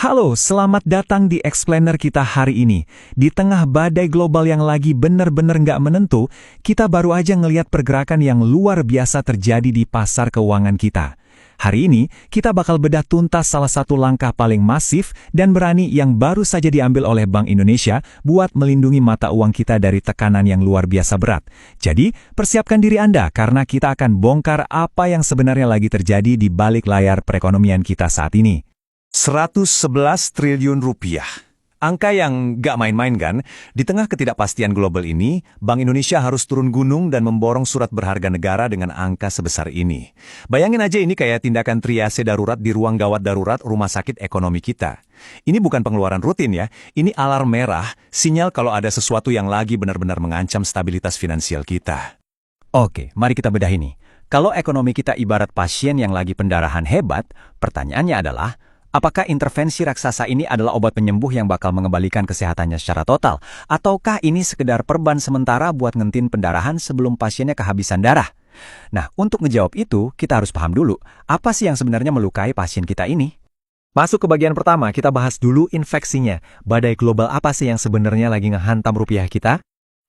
Halo, selamat datang di Explainer kita hari ini. Di tengah badai global yang lagi bener-bener nggak menentu, kita baru aja ngelihat pergerakan yang luar biasa terjadi di pasar keuangan kita. Hari ini, kita bakal bedah tuntas salah satu langkah paling masif dan berani yang baru saja diambil oleh Bank Indonesia buat melindungi mata uang kita dari tekanan yang luar biasa berat. Jadi, persiapkan diri Anda karena kita akan bongkar apa yang sebenarnya lagi terjadi di balik layar perekonomian kita saat ini. 111 triliun rupiah. Angka yang gak main-main kan? Di tengah ketidakpastian global ini, Bank Indonesia harus turun gunung dan memborong surat berharga negara dengan angka sebesar ini. Bayangin aja ini kayak tindakan triase darurat di ruang gawat darurat rumah sakit ekonomi kita. Ini bukan pengeluaran rutin ya, ini alarm merah, sinyal kalau ada sesuatu yang lagi benar-benar mengancam stabilitas finansial kita. Oke, mari kita bedah ini. Kalau ekonomi kita ibarat pasien yang lagi pendarahan hebat, pertanyaannya adalah, apakah intervensi raksasa ini adalah obat penyembuh yang bakal mengembalikan kesehatannya secara total? Ataukah ini sekedar perban sementara buat ngentin pendarahan sebelum pasiennya kehabisan darah? Nah, untuk ngejawab itu, kita harus paham dulu, apa sih yang sebenarnya melukai pasien kita ini? Masuk ke bagian pertama, kita bahas dulu infeksinya. Badai global apa sih yang sebenarnya lagi ngehantam rupiah kita?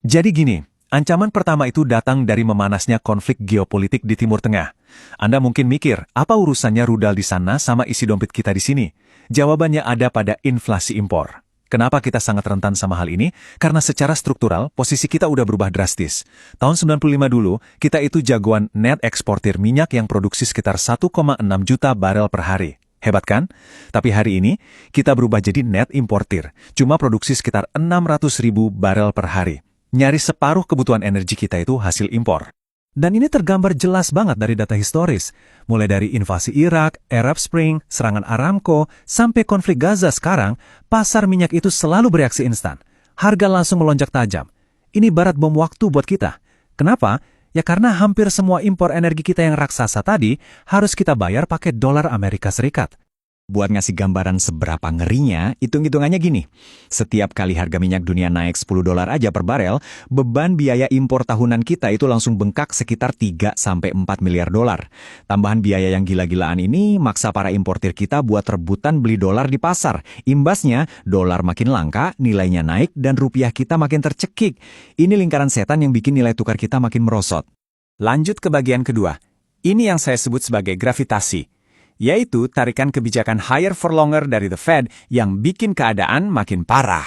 Jadi gini, ancaman pertama itu datang dari memanasnya konflik geopolitik di Timur Tengah. Anda mungkin mikir, apa urusannya rudal di sana sama isi dompet kita di sini? Jawabannya ada pada inflasi impor. Kenapa kita sangat rentan sama hal ini? Karena secara struktural, posisi kita udah berubah drastis. Tahun 95 dulu, kita itu jagoan net eksportir minyak yang produksi sekitar 1,6 juta barel per hari. Hebat kan? Tapi hari ini, kita berubah jadi net importir. Cuma produksi sekitar 600.000 barel per hari. Nyaris separuh kebutuhan energi kita itu hasil impor. Dan ini tergambar jelas banget dari data historis. Mulai dari invasi Irak, Arab Spring, serangan Aramco, sampai konflik Gaza sekarang, pasar minyak itu selalu bereaksi instan. Harga langsung melonjak tajam. Ini barat bom waktu buat kita. Kenapa? Ya karena hampir semua impor energi kita yang raksasa tadi harus kita bayar pakai dolar Amerika Serikat. Buat ngasih gambaran seberapa ngerinya, hitung-hitungannya gini. Setiap kali harga minyak dunia naik 10 dolar aja per barel, beban biaya impor tahunan kita itu langsung bengkak sekitar 3-4 miliar dolar. Tambahan biaya yang gila-gilaan ini maksa para importir kita buat rebutan beli dolar di pasar. Imbasnya, dolar makin langka, nilainya naik, dan rupiah kita makin tercekik. Ini lingkaran setan yang bikin nilai tukar kita makin merosot. Lanjut ke bagian kedua. Ini yang saya sebut sebagai gravitasi. Yaitu tarikan kebijakan higher for longer dari The Fed yang bikin keadaan makin parah.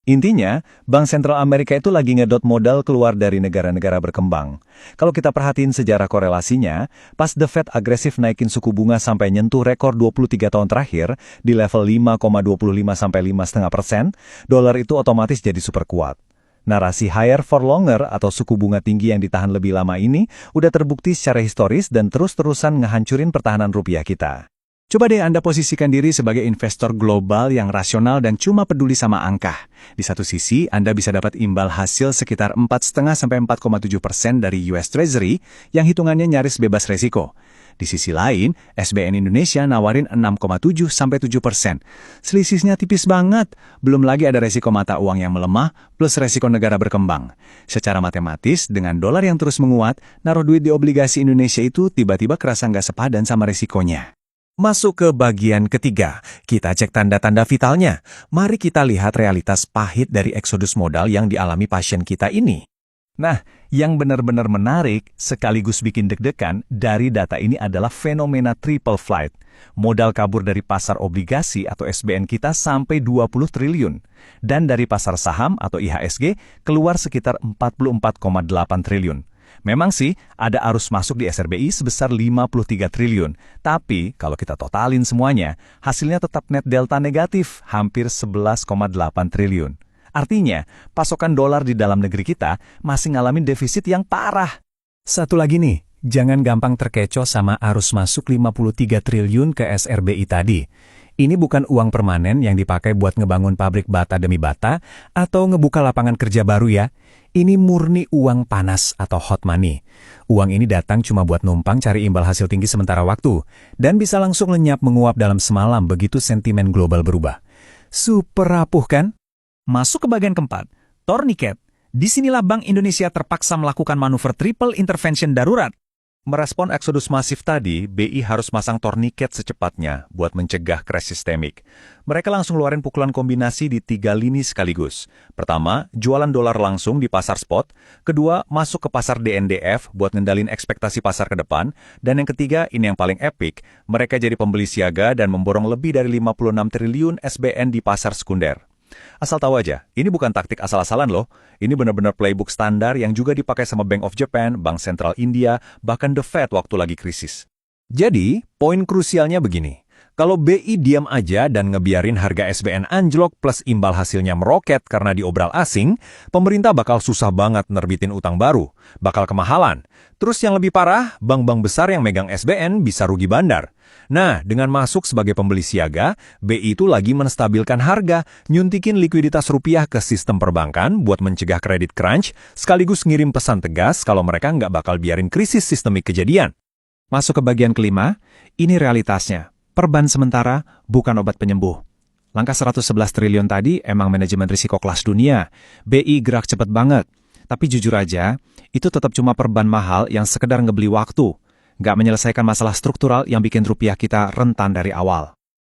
Intinya, Bank Sentral Amerika itu lagi ngedot modal keluar dari negara-negara berkembang. Kalau kita perhatiin sejarah korelasinya, pas The Fed agresif naikin suku bunga sampai nyentuh rekor 23 tahun terakhir di level 5,25-5,5%, dolar itu otomatis jadi super kuat. Narasi higher for longer atau suku bunga tinggi yang ditahan lebih lama ini udah terbukti secara historis dan terus-terusan ngehancurin pertahanan rupiah kita. Coba deh Anda posisikan diri sebagai investor global yang rasional dan cuma peduli sama angka. Di satu sisi, Anda bisa dapat imbal hasil sekitar 4,5-4,7% dari US Treasury yang hitungannya nyaris bebas resiko. Di sisi lain, SBN Indonesia nawarin 6,7-7%. Selisihnya tipis banget. Belum lagi ada resiko mata uang yang melemah plus resiko negara berkembang. Secara matematis, dengan dolar yang terus menguat, naruh duit di obligasi Indonesia itu tiba-tiba kerasa nggak sepadan sama resikonya. Masuk ke bagian ketiga, kita cek tanda-tanda vitalnya. Mari kita lihat realitas pahit dari eksodus modal yang dialami pasien kita ini. Nah, yang benar-benar menarik, sekaligus bikin deg-degan dari data ini adalah fenomena triple flight. Modal kabur dari pasar obligasi atau SBN kita sampai 20 triliun. Dan dari pasar saham atau IHSG keluar sekitar 44,8 triliun. Memang sih, ada arus masuk di SRBI sebesar 53 triliun. Tapi, kalau kita totalin semuanya, hasilnya tetap net delta negatif, hampir 11,8 triliun. Artinya, pasokan dolar di dalam negeri kita masih ngalamin defisit yang parah. Satu lagi nih, jangan gampang terkecoh sama arus masuk 53 triliun ke SRBI tadi. Ini bukan uang permanen yang dipakai buat ngebangun pabrik bata demi bata atau ngebuka lapangan kerja baru ya. Ini murni uang panas atau hot money. Uang ini datang cuma buat numpang cari imbal hasil tinggi sementara waktu dan bisa langsung lenyap menguap dalam semalam begitu sentimen global berubah. Super rapuh kan? Masuk ke bagian keempat, tourniquet. Disinilah Bank Indonesia terpaksa melakukan manuver triple intervention darurat. Merespon eksodus masif tadi, BI harus masang torniket secepatnya buat mencegah crash sistemik. Mereka langsung ngeluarin pukulan kombinasi di 3 lini sekaligus. Pertama, jualan dolar langsung di pasar spot. Kedua, masuk ke pasar DNDF buat ngendalin ekspektasi pasar ke depan. Dan yang ketiga, ini yang paling epic, mereka jadi pembeli siaga dan memborong lebih dari 56 triliun SBN di pasar sekunder. Asal tahu aja, ini bukan taktik asal-asalan loh. Ini benar-benar playbook standar yang juga dipakai sama Bank of Japan, Bank Sentral India, bahkan The Fed waktu lagi krisis. Jadi, poin krusialnya begini. Kalau BI diam aja dan ngebiarin harga SBN anjlok plus imbal hasilnya meroket karena diobral asing, pemerintah bakal susah banget nerbitin utang baru, bakal kemahalan. Terus yang lebih parah, bank-bank besar yang megang SBN bisa rugi bandar. Nah, dengan masuk sebagai pembeli siaga, BI itu lagi menstabilkan harga, nyuntikin likuiditas rupiah ke sistem perbankan buat mencegah kredit crunch, sekaligus ngirim pesan tegas kalau mereka nggak bakal biarin krisis sistemik kejadian. Masuk ke bagian kelima, ini realitasnya. Perban sementara, bukan obat penyembuh. Langkah 111 triliun tadi emang manajemen risiko kelas dunia. BI gerak cepet banget. Tapi jujur aja, itu tetap cuma perban mahal yang sekedar ngebeli waktu. Nggak menyelesaikan masalah struktural yang bikin rupiah kita rentan dari awal.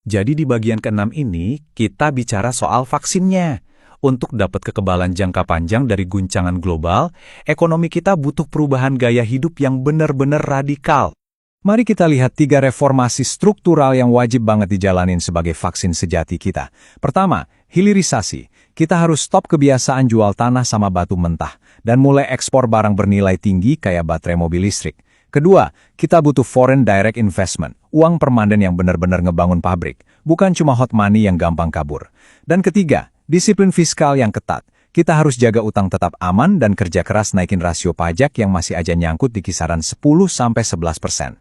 Jadi di bagian ke-6 ini, kita bicara soal vaksinnya. Untuk dapat kekebalan jangka panjang dari guncangan global, ekonomi kita butuh perubahan gaya hidup yang benar-benar radikal. Mari kita lihat 3 reformasi struktural yang wajib banget dijalanin sebagai vaksin sejati kita. Pertama, hilirisasi. Kita harus stop kebiasaan jual tanah sama batu mentah dan mulai ekspor barang bernilai tinggi kayak baterai mobil listrik. Kedua, kita butuh foreign direct investment, uang permanen yang benar-benar ngebangun pabrik, bukan cuma hot money yang gampang kabur. Dan ketiga, disiplin fiskal yang ketat. Kita harus jaga utang tetap aman dan kerja keras naikin rasio pajak yang masih aja nyangkut di kisaran 10-11%.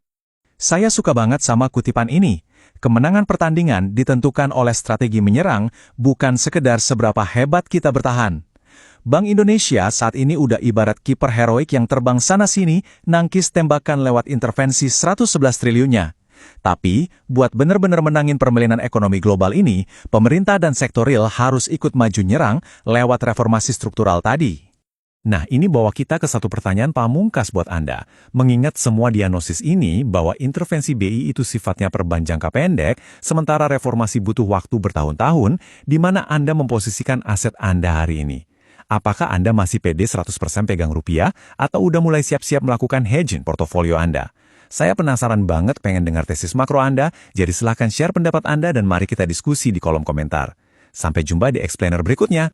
Saya suka banget sama kutipan ini. Kemenangan pertandingan ditentukan oleh strategi menyerang, bukan sekedar seberapa hebat kita bertahan. Bank Indonesia saat ini udah ibarat kiper heroik yang terbang sana-sini, nangkis tembakan lewat intervensi 111 triliunnya. Tapi, buat benar-benar menangin permainan ekonomi global ini, pemerintah dan sektor real harus ikut maju nyerang lewat reformasi struktural tadi. Nah, ini bawa kita ke satu pertanyaan pamungkas buat Anda. Mengingat semua diagnosis ini bahwa intervensi BI itu sifatnya perban jangka pendek, sementara reformasi butuh waktu bertahun-tahun, di mana Anda memposisikan aset Anda hari ini. Apakah Anda masih pede 100% pegang rupiah, atau udah mulai siap-siap melakukan hedging portofolio Anda? Saya penasaran banget pengen dengar tesis makro Anda, jadi silahkan share pendapat Anda dan mari kita diskusi di kolom komentar. Sampai jumpa di explainer berikutnya.